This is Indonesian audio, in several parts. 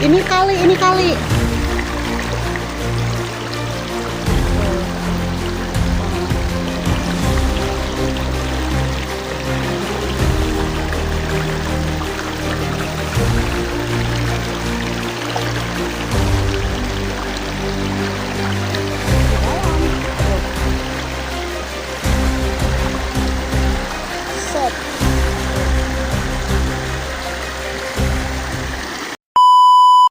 Ini kali. Set.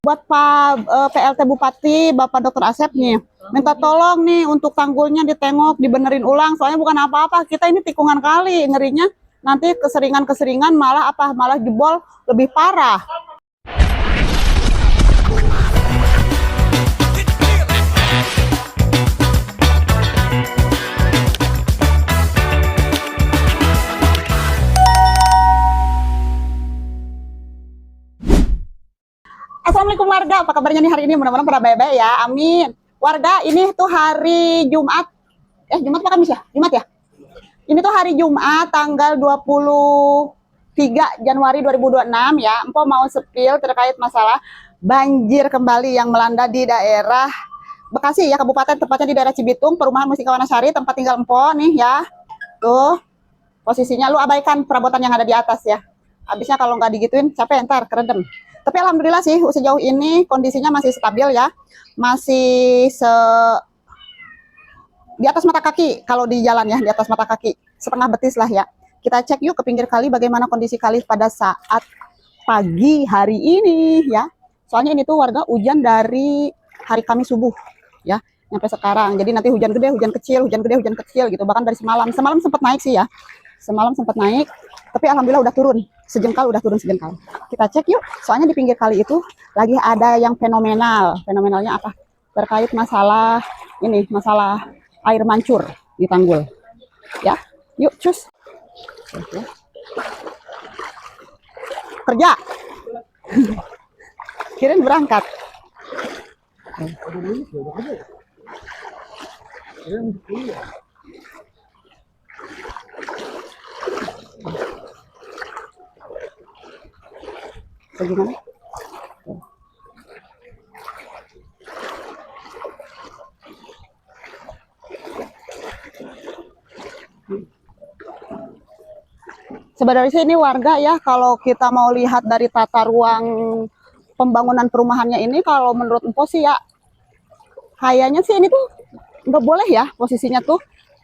Buat Pak PLT Bupati Bapak Dr. Asep nih, minta tolong nih untuk tanggulnya ditengok, dibenerin ulang. Soalnya bukan apa-apa, kita ini tikungan kali, ngerinya nanti keseringan malah jebol lebih parah. Assalamualaikum warga, apa kabarnya nih hari ini? Mudah-mudahan pada baik-baik ya, amin. Warga, ini tuh hari Jumat, Jumat apa Kamis ya? Jumat ya? Ini tuh hari Jumat, tanggal 23 Januari 2026 ya. Empo mau sepil terkait masalah banjir kembali yang melanda di daerah Bekasi ya, Kabupaten, tepatnya di daerah Cibitung, Perumahan Mustika Wanasari, tempat tinggal Empo nih ya. Tuh, posisinya lu abaikan perabotan yang ada di atas ya. Habisnya kalau nggak digituin, capek ntar keredem. Tapi alhamdulillah sih sejauh ini kondisinya masih stabil ya, masih di atas mata kaki kalau di jalan ya, di atas mata kaki, setengah betis lah ya. Kita cek yuk ke pinggir kali bagaimana kondisi kali pada saat pagi hari ini ya. Soalnya ini tuh warga hujan dari hari Kamis subuh ya, sampai sekarang. Jadi nanti hujan gede, hujan kecil gitu. Bahkan dari semalam sempat naik sih ya. Semalam sempat naik, tapi alhamdulillah udah turun sejengkal, Kita cek yuk, soalnya di pinggir kali itu lagi ada yang fenomenalnya apa, terkait masalah ini, masalah air mancur di tanggul ya. Yuk cus kerja. Kirain berangkat. Bagaimana? Sebenarnya ini warga ya, kalau kita mau lihat dari tata ruang pembangunan perumahannya ini, kalau menurut Empo sih ya, kayaknya sih ini tuh nggak boleh ya posisinya tuh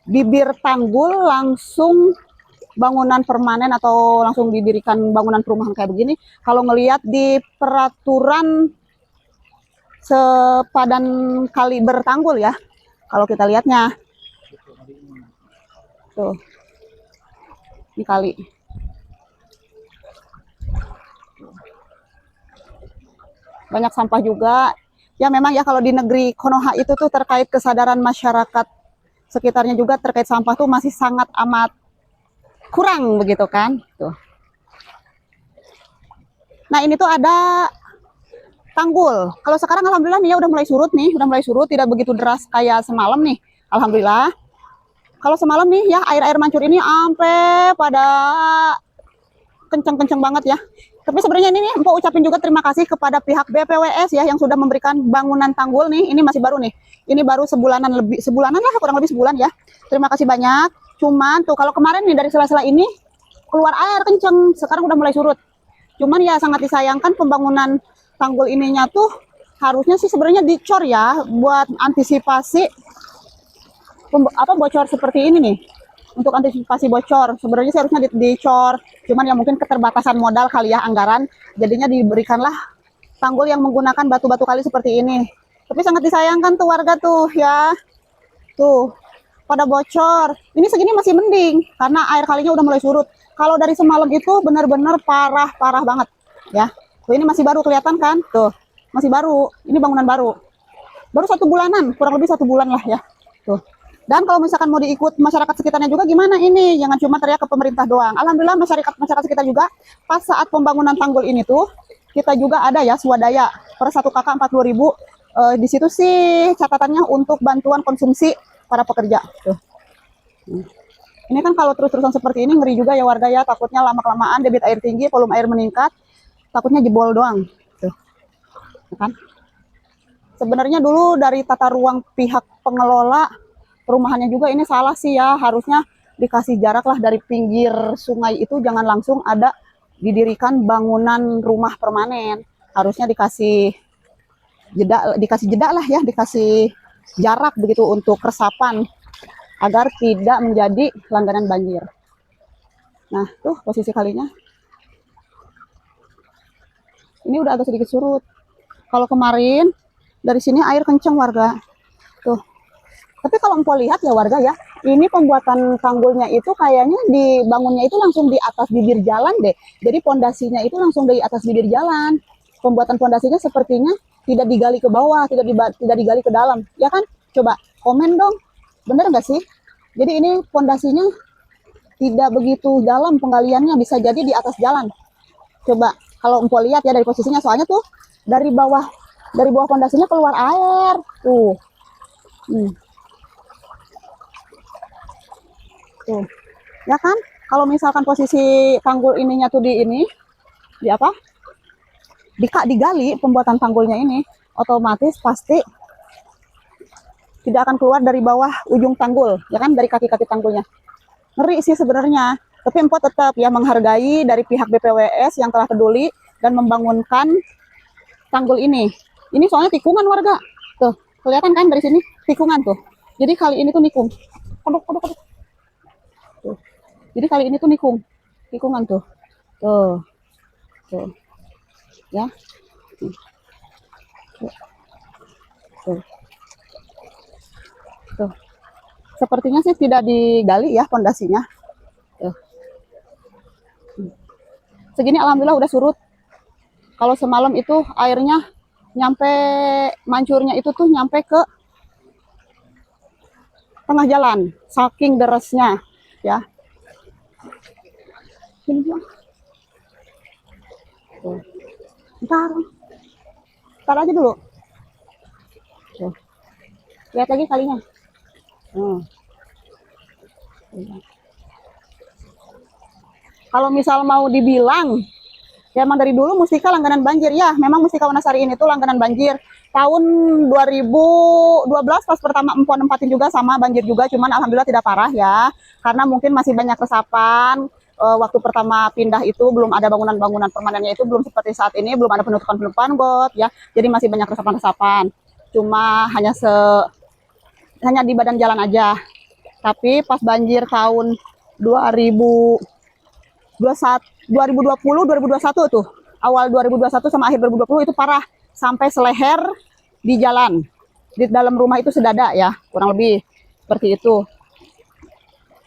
bibir tanggul langsung bangunan permanen atau langsung didirikan bangunan perumahan kayak begini. Kalau ngelihat di peraturan sepadan kali bertanggul ya, kalau kita lihatnya tuh, ini kali banyak sampah juga ya. Memang ya kalau di negeri Konoha itu tuh terkait kesadaran masyarakat sekitarnya juga terkait sampah tuh masih sangat amat kurang begitu kan tuh. Nah ini tuh ada tanggul. Kalau sekarang alhamdulillah nih ya udah mulai surut, tidak begitu deras kayak semalam nih, alhamdulillah. Kalau semalam nih ya air mancur ini sampai pada kenceng banget ya. Tapi sebenarnya ini nih Empo ucapin juga terima kasih kepada pihak BPWS ya yang sudah memberikan bangunan tanggul nih. Ini masih baru nih. Ini baru sebulanan lah, kurang lebih sebulan ya. Terima kasih banyak. Cuman tuh kalau kemarin nih dari sela-sela ini keluar air kenceng, sekarang udah mulai surut. Cuman ya sangat disayangkan pembangunan tanggul ininya tuh harusnya sih sebenarnya dicor ya buat antisipasi bocor seperti ini nih. Untuk antisipasi bocor sebenarnya sih harusnya dicor. Cuman ya mungkin keterbatasan modal kali ya, anggaran. Jadinya diberikanlah tanggul yang menggunakan batu-batu kali seperti ini. Tapi sangat disayangkan tuh warga tuh ya. Tuh pada bocor. Ini segini masih mending karena air kalinya udah mulai surut. Kalau dari semalam itu benar-benar parah banget ya. Tuh ini masih baru kelihatan kan? Tuh masih baru. Ini bangunan baru. Baru 1 bulanan, kurang lebih 1 bulan lah ya. Tuh. Dan kalau misalkan mau diikut masyarakat sekitarnya juga gimana ini? Jangan cuma teriak ke pemerintah doang. Alhamdulillah masyarakat sekitar juga pas saat pembangunan tanggul ini tuh kita juga ada ya swadaya per 1 kakak 40.000. Di situ sih catatannya untuk bantuan konsumsi para pekerja. Tuh. Ini kan kalau terus-terusan seperti ini ngeri juga ya warga ya, takutnya lama-kelamaan debit air tinggi, volume air meningkat, takutnya jebol doang. Tuh. ya kan? Sebenarnya dulu dari tata ruang pihak pengelola perumahannya juga ini salah sih ya, harusnya dikasih jarak lah dari pinggir sungai itu, jangan langsung ada didirikan bangunan rumah permanen. Harusnya dikasih jeda lah ya, dikasih jarak begitu untuk resapan agar tidak menjadi langganan banjir. Nah, tuh posisi kalinya. Ini udah agak sedikit surut. Kalau kemarin dari sini air kenceng warga. Tuh. Tapi kalau empok lihat ya warga ya, ini pembuatan tanggulnya itu kayaknya dibangunnya itu langsung di atas bibir jalan deh. Jadi pondasinya itu langsung dari atas bibir jalan. Pembuatan pondasinya sepertinya tidak digali ke bawah, tidak digali ke dalam. Ya kan? Coba komen dong. Bener nggak sih? Jadi ini pondasinya tidak begitu dalam penggaliannya, bisa jadi di atas jalan. Coba kalau empok lihat ya dari posisinya, soalnya tuh dari bawah pondasinya keluar air tuh. Tuh. Ya kan? Kalau misalkan posisi tanggul ininya tuh di apa? Digali pembuatan tanggulnya ini, otomatis pasti tidak akan keluar dari bawah ujung tanggul, ya kan? Dari kaki-kaki tanggulnya. Ngeri sih sebenarnya. Tapi empok tetap ya menghargai dari pihak BPWS yang telah peduli dan membangunkan tanggul ini. Ini soalnya tikungan warga. Tuh, kelihatan kan dari sini tikungan tuh. Jadi kali ini tuh nikung. Aduh. Tuh. Jadi kali ini tuh tikungan tuh. Tuh. Ya. Tuh. Tuh. Sepertinya sih tidak digali ya pondasinya. Tuh. Segini alhamdulillah udah surut. Kalau semalam itu airnya nyampe, mancurnya itu tuh nyampe ke tengah jalan, saking derasnya ya. Ini tuh. Ntar aja dulu. Tuh. Lihat lagi kalinya. Kalau misal mau dibilang, ya emang dari dulu Mustika langganan banjir ya. Memang Mustika Wanasari ini tuh langganan banjir. Tahun 2012 pas pertama empon nempatin juga sama banjir juga, cuman alhamdulillah tidak parah ya. Karena mungkin masih banyak resapan. Waktu pertama pindah itu belum ada bangunan-bangunan permanennya, itu belum seperti saat ini, belum ada penutupan-penutupan got ya. Jadi masih banyak resapan-resapan. Cuma hanya di badan jalan aja. Tapi pas banjir tahun 2021 tuh, awal 2021 sama akhir 2020 itu parah, sampai seleher di jalan, di dalam rumah itu sedada ya, kurang lebih seperti itu.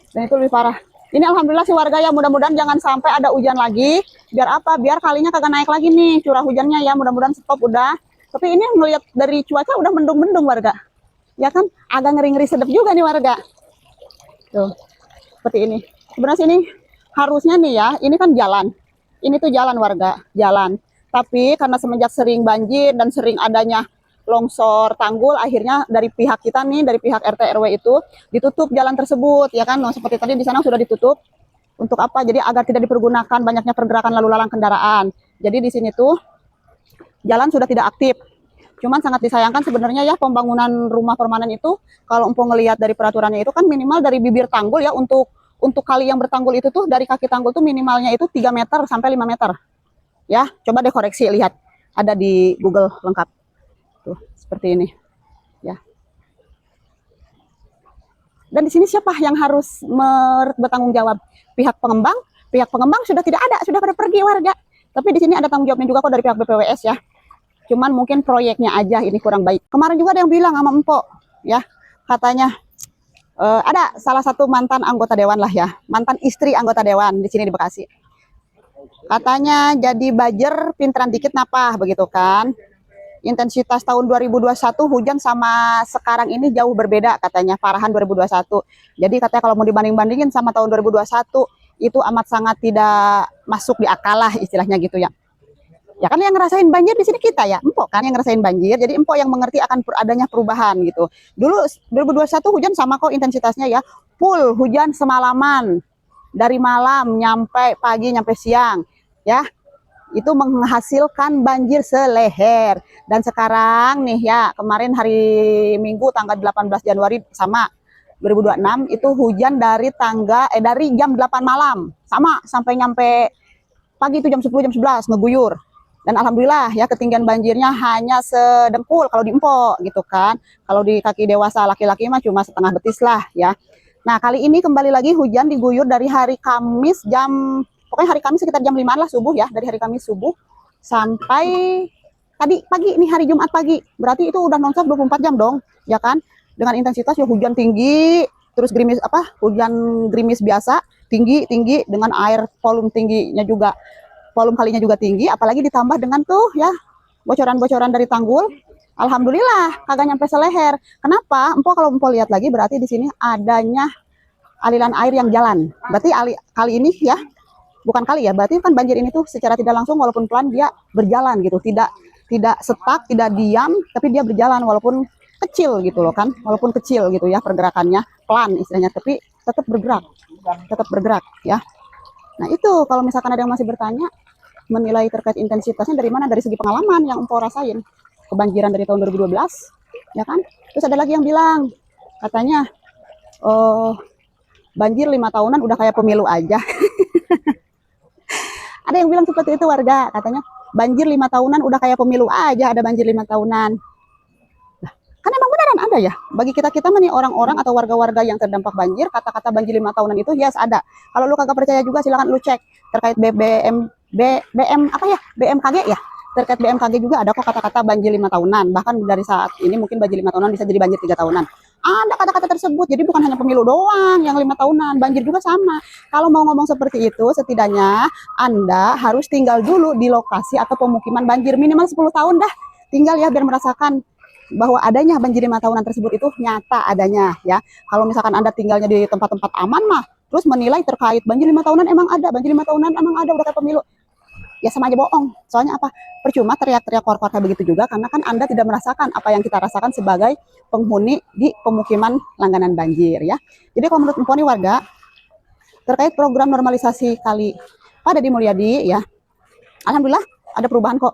Dan itu lebih parah. Ini alhamdulillah sih warga ya, mudah-mudahan jangan sampai ada hujan lagi. Biar apa? Biar kalinya kagak naik lagi nih curah hujannya ya, mudah-mudahan stop udah. Tapi ini melihat dari cuaca udah mendung-mendung warga. Ya kan? Agak ngeri-ngeri sedap juga nih warga. Tuh. Seperti ini. Sebenarnya sini harusnya nih ya, ini kan jalan. Ini tuh jalan warga, jalan. Tapi karena semenjak sering banjir dan sering adanya longsor tanggul, akhirnya dari pihak kita nih, dari pihak RT RW itu ditutup jalan tersebut, ya kan? Nah, seperti tadi di sana sudah ditutup. Untuk apa? Jadi agar tidak dipergunakan banyaknya pergerakan lalu lalang kendaraan. Jadi di sini tuh jalan sudah tidak aktif. Cuman sangat disayangkan sebenarnya ya, pembangunan rumah permanen itu kalau empok ngelihat dari peraturannya itu kan minimal dari bibir tanggul ya, untuk kali yang bertanggul itu tuh dari kaki tanggul tuh minimalnya itu 3 meter sampai 5 meter. Ya, coba deh koreksi, lihat. Ada di Google lengkap. Tuh, seperti ini. Ya. Dan di sini siapa yang harus bertanggung jawab? Pihak pengembang sudah tidak ada, sudah pada pergi warga. Tapi di sini ada tanggung jawabnya juga kok dari pihak BPWS ya. Cuman mungkin proyeknya aja ini kurang baik. Kemarin juga ada yang bilang sama empok ya, katanya ada salah satu mantan anggota dewan lah ya, mantan istri anggota dewan di sini di Bekasi. Katanya jadi bajer pinteran dikit napa begitu kan. Intensitas tahun 2021 hujan sama sekarang ini jauh berbeda katanya, parahan 2021. Jadi katanya kalau mau dibanding-bandingin sama tahun 2021 itu amat sangat tidak masuk di akal lah istilahnya gitu ya. Ya kan yang ngerasain banjir di sini kita ya, empok kan yang ngerasain banjir, jadi empok yang mengerti akan adanya perubahan gitu. Dulu 2021 hujan sama kok intensitasnya ya, full hujan semalaman, dari malam nyampe pagi nyampe siang ya. itu menghasilkan banjir seleher. Dan sekarang nih ya, kemarin hari Minggu tanggal 18 Januari sama 2026 itu hujan dari dari jam 8 malam sama sampai nyampe pagi itu jam 10 jam 11 ngeguyur. Dan alhamdulillah ya ketinggian banjirnya hanya sedengkul kalau di empok gitu kan. Kalau di kaki dewasa laki-laki mah cuma setengah betis lah ya. Nah, kali ini kembali lagi hujan diguyur dari hari Kamis pokoknya hari Kamis sekitar jam 5 lah subuh ya, dari hari Kamis subuh sampai tadi pagi nih hari Jumat pagi. Berarti itu udah nonstop 24 jam dong, ya kan? Dengan intensitas ya hujan tinggi, terus gerimis hujan gerimis biasa, tinggi dengan air volume tingginya juga. Volume kalinya juga tinggi, apalagi ditambah dengan tuh ya bocoran-bocoran dari tanggul. Alhamdulillah kagak nyampe seleher. Kenapa? Kalau empok lihat lagi berarti di sini adanya aliran air yang jalan. Berarti kali ini ya, bukan kali ya, berarti kan banjir ini tuh secara tidak langsung walaupun pelan dia berjalan gitu. Tidak stuck, tidak diam, tapi dia berjalan walaupun kecil gitu loh kan. Walaupun kecil gitu ya pergerakannya, pelan istilahnya, tapi tetap bergerak ya. Nah, itu kalau misalkan ada yang masih bertanya menilai terkait intensitasnya dari mana, dari segi pengalaman yang empok rasain kebanjiran dari tahun 2012 ya kan. Terus ada lagi yang bilang katanya banjir 5 tahunan udah kayak pemilu aja. Ada yang bilang seperti itu warga, katanya banjir 5 tahunan udah kayak pemilu aja, ada banjir 5 tahunan. Nah, kan emang beneran ada ya, bagi kita mah nih orang-orang atau warga-warga yang terdampak banjir, kata-kata banjir 5 tahunan itu yes ada. Kalau lu kagak percaya juga silakan lu cek terkait BMKG ya. Terkait BMKG juga ada kok kata-kata banjir 5 tahunan. Bahkan dari saat ini mungkin banjir 5 tahunan bisa jadi banjir 3 tahunan. Ada kata-kata tersebut. Jadi bukan hanya pemilu doang yang 5 tahunan, banjir juga sama. Kalau mau ngomong seperti itu, setidaknya Anda harus tinggal dulu di lokasi atau pemukiman banjir minimal 10 tahun dah. Tinggal ya biar merasakan bahwa adanya banjir 5 tahunan tersebut itu nyata adanya ya. Kalau misalkan Anda tinggalnya di tempat-tempat aman mah, terus menilai terkait banjir 5 tahunan emang ada, banjir 5 tahunan emang ada udah kayak pemilu. Ya sama aja bohong. Soalnya apa? Percuma teriak-teriak keluar kayak begitu juga karena kan Anda tidak merasakan apa yang kita rasakan sebagai penghuni di pemukiman langganan banjir ya. Jadi kalau menurut empok nih warga terkait program normalisasi kali Pak Deddy Mulyadi ya, alhamdulillah ada perubahan kok.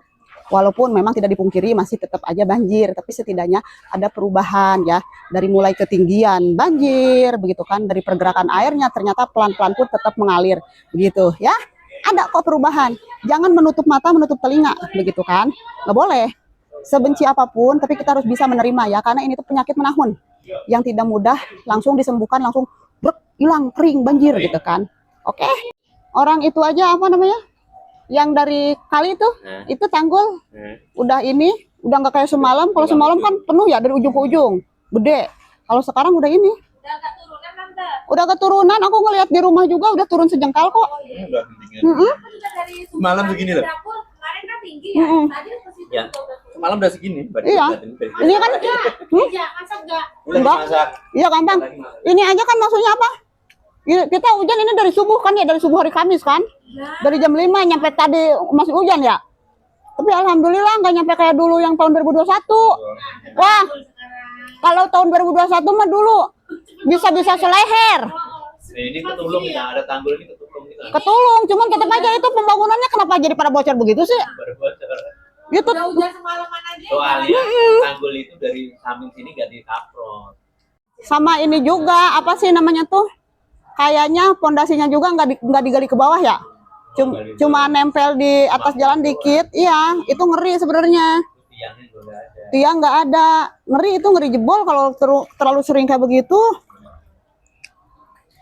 Walaupun memang tidak dipungkiri masih tetap aja banjir, tapi setidaknya ada perubahan ya. Dari mulai ketinggian banjir begitu kan, dari pergerakan airnya ternyata pelan-pelan pun tetap mengalir begitu ya. Ada kok perubahan. Jangan menutup mata, menutup telinga, begitu kan? Nggak boleh. Sebenci apapun, tapi kita harus bisa menerima ya, karena ini tuh penyakit menahun yang tidak mudah langsung disembuhkan, langsung hilang, kering, banjir gitu kan. Oke? Orang itu aja apa namanya? Yang dari kali itu tanggul, udah nggak kayak semalam. Kalau semalam kan penuh ya dari ujung ke ujung, gede. Kalau sekarang udah ini. Udah keturunan, aku ngelihat di rumah juga udah turun sejengkal kok. Malam begini loh. Kemarin kan tinggi ya. Ya, semalam udah segini. Iya. Ini kan enggak. Iya gampang. Ini aja kan maksudnya apa? Kita hujan ini dari subuh kan ya, dari subuh hari Kamis kan. Dari jam 5 nyampe tadi masih hujan ya. Tapi alhamdulillah nggak nyampe kayak dulu yang tahun 2021. Wah, kalau tahun 2021 mah dulu bisa seleher. Ini ketulung kita, ada tanggul ini ketulung kita. Ketulung, cuman tetap aja itu pembangunannya kenapa jadi pada bocor begitu sih? Baru bocor. Itu udah semalaman aja. Soalnya tanggul itu dari samping sini gak dikaprot. sama ini juga apa sih namanya tuh? Kayaknya pondasinya juga nggak digali ke bawah ya. Cuma nempel di atas jalan dikit. Iya, itu ngeri sebenarnya. Tiangnya juga ada. Tiang nggak ada. Ngeri itu, ngeri jebol kalau terlalu sering kayak begitu.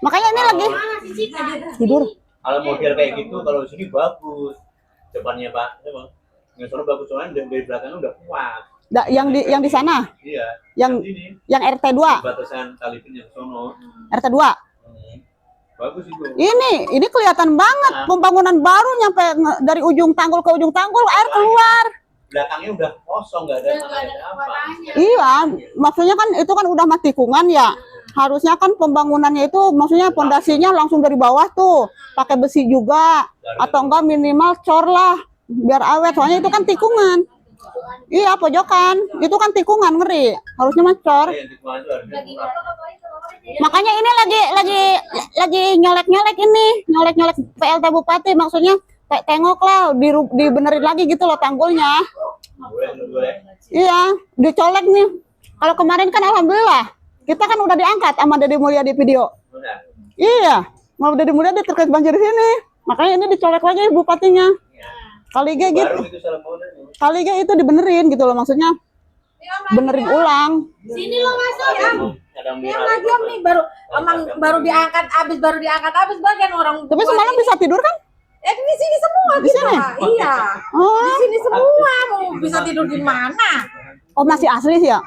Makanya ini lagi tidur. Kalau model kayak gitu, kalau di sini bagus. Depannya Pak, yang sana bagus soalnya dari belakangnya udah kuat. Yang di sana? Iya. Yang RT 2. Batasan Talipin yang sono. RT 2. Bagus itu. Ini kelihatan banget pembangunan baru nyampe dari ujung tanggul ke ujung tanggul air keluar. Belakangnya udah kosong, nggak ada apa. Iya, maksudnya kan itu kan udah mati tikungan ya. Harusnya kan pembangunannya itu maksudnya pondasinya langsung dari bawah tuh, pakai besi juga atau enggak minimal cor lah biar awet. Soalnya itu kan tikungan. Iya, pojokan. Itu kan tikungan ngeri. Harusnya mah cor. Makanya ini lagi nyolek-nyolek ini, nyolek-nyolek PLT Bupati, maksudnya tengok lah, dibenerin lagi gitu loh tanggulnya. Boleh. Iya, dicolek nih. Kalau kemarin kan alhamdulillah kita kan udah diangkat sama Deddy Mulya di video. Benar. Iya, mau Deddy Mulya dia terkait banjir di sini. Makanya ini dicolek lagi bupatinya. Kali G gitu. Baru itu Salmonnya. Kali G itu dibenerin gitu loh, maksudnya benerin ulang. Sini lo masuk ya. Ada Ini yang lagi Om nih baru diangkat abis bagian orang. Tapi semalam bisa tidur kan? Di sini semua Di kita. sini? Iya. Oh, Di sini semua mau bisa tidur di mana? oh masih asli sih ya?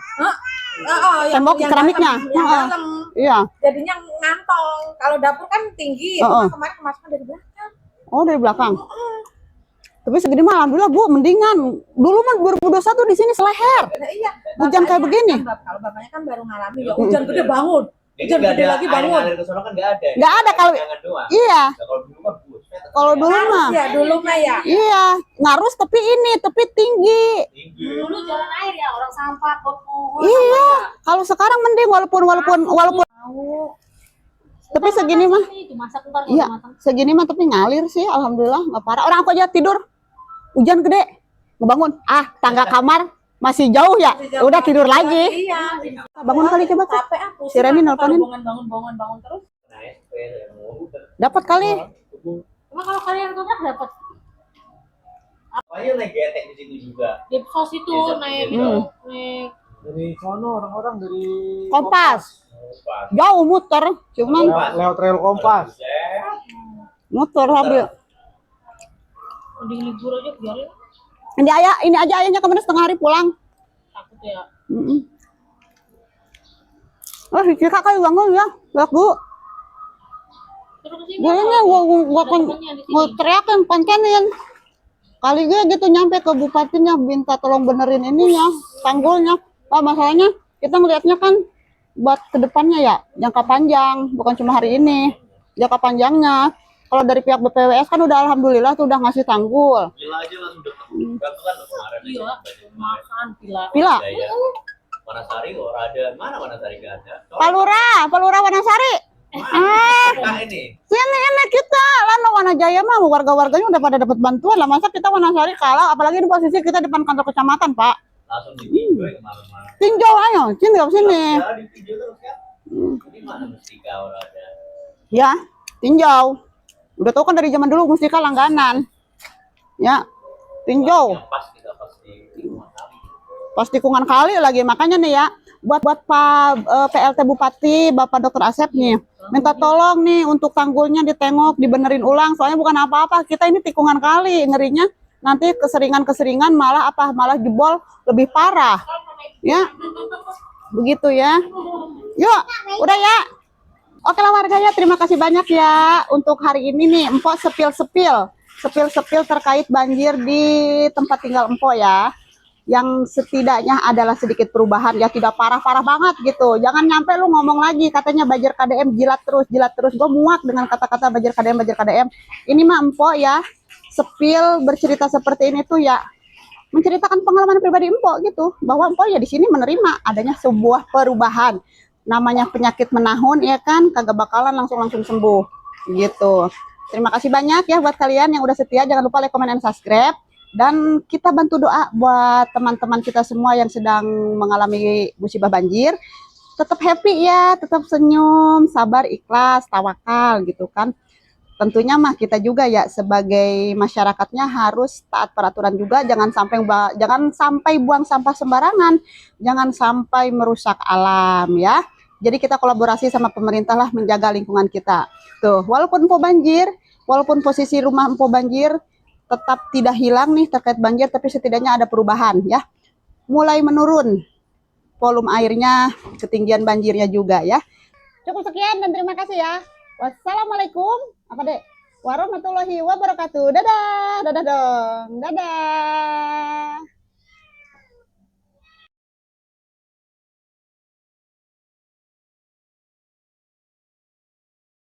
Tembok keramiknya? Yang dalam. Iya. Jadinya ngantong. Kalau dapur kan tinggi. Kemarin kemasukan dari belakang. Oh, dari belakang. Tapi segini mah alhamdulillah Bu, mendingan. Dulu mah 2021 di sini seleher. Nah, iya. Hujan kayak begini. Kalau bapaknya kan baru ngalami ya hujan gede bangun. Hujan gede lagi bangun. Air ke sono kan enggak ada. Nggak ada kalau Jangan doang. iya. Nah, kalau dulu mah buset. Kalau dulu mah Ya dulu mah ya. iya, ngarus tapi tinggi. Tinggi. Dulu jalan air ya orang sampah kok. Iya, kalau sekarang mending walaupun tapi segini mah Dimasak ntar iya, segini mah tapi ngalir sih alhamdulillah nggak parah. Orang aku aja tidur hujan gede ngebangun, tangga kamar masih jauh ya, udah tidur lagi. Iya. Bangun kali coba Kak. Capek aku. Si Remi nelponin. Bangun terus. Dapat kali. Cuma kalau kalian kontrak dapat Ayo naik getek di situ juga. di pos itu naik naik Dari sono orang-orang dari Kompas. Pas. Jauh muter, cuman lewat rel Kompas. muter habis. mending libur aja biarin Ini aja ayahnya kemarin setengah hari pulang. takut ya. Oh, si Cika kali bangun ya, lihat Bu. Terus kesini. Gue ini gue teriakin pancanin. Kali gue gitu nyampe ke bupatinya minta tolong benerin ininya, tanggulnya. Masalahnya kita ngelihatnya kan buat kedepannya ya, jangka panjang, bukan cuma hari ini. Jangka panjangnya. Kalau dari pihak BPWS kan udah alhamdulillah tuh udah ngasih tanggul. Gila aja langsung deket. Bantuan loh kemarin. Iya, makan pila. Pila. Iya. Wanasari kok ada. Mana Wanasari enggak ada? Palura Wanasari. Nah ini. Sini kita lalu Wanajaya mah warga-warganya udah pada dapat bantuan lah, masa kita Wanasari kalah, apalagi di posisi kita depan kantor kecamatan Pak. Langsung ditinjau kemana-mana. Tinjau ayo, sini sini. Cara ditinjau terus kan. Ini mana Mustika orang ada. Ya, tinjau. Udah tau kan dari zaman dulu Mustika langganan. Ya, tinjau. Yang pas kita pasti rumah kali. Pas tikungan kali lagi, makanya nih ya, buat Pak PLT Bupati Bapak Dr. Asep nih, minta tolong nih untuk tanggulnya ditengok, dibenerin ulang. Soalnya bukan apa-apa, kita ini tikungan kali, ngerinya nanti keseringan malah jebol lebih parah. Ya, begitu ya. Yuk, udah ya. Oke lah warganya, terima kasih banyak ya untuk hari ini nih, Empok sepil terkait banjir di tempat tinggal Empok ya. Yang setidaknya adalah sedikit perubahan ya, tidak parah-parah banget gitu. Jangan nyampe lu ngomong lagi katanya banjir KDM jilat terus. Gue muak dengan kata-kata banjir KDM. Ini mah Empok ya, sepil bercerita seperti ini tuh ya menceritakan pengalaman pribadi Empok gitu, bahwa Empok ya di sini menerima adanya sebuah perubahan. Namanya penyakit menahun ya kan, kagak bakalan langsung sembuh gitu. Terima kasih banyak ya buat kalian yang udah setia. Jangan lupa like, comment, and subscribe. Dan kita bantu doa buat teman-teman kita semua yang sedang mengalami musibah banjir. Tetap happy ya, tetap senyum, sabar, ikhlas, tawakal gitu kan. Tentunya mah kita juga ya sebagai masyarakatnya harus taat peraturan juga. Jangan sampai buang sampah sembarangan. Jangan sampai merusak alam ya. Jadi kita kolaborasi sama pemerintah lah menjaga lingkungan kita. Tuh, walaupun Empok banjir, walaupun posisi rumah Empok banjir, tetap tidak hilang nih terkait banjir, tapi setidaknya ada perubahan ya. Mulai menurun volume airnya, ketinggian banjirnya juga ya. Cukup sekian dan terima kasih ya. Wassalamualaikum warahmatullahi wabarakatuh. Dadah dong. Dadah.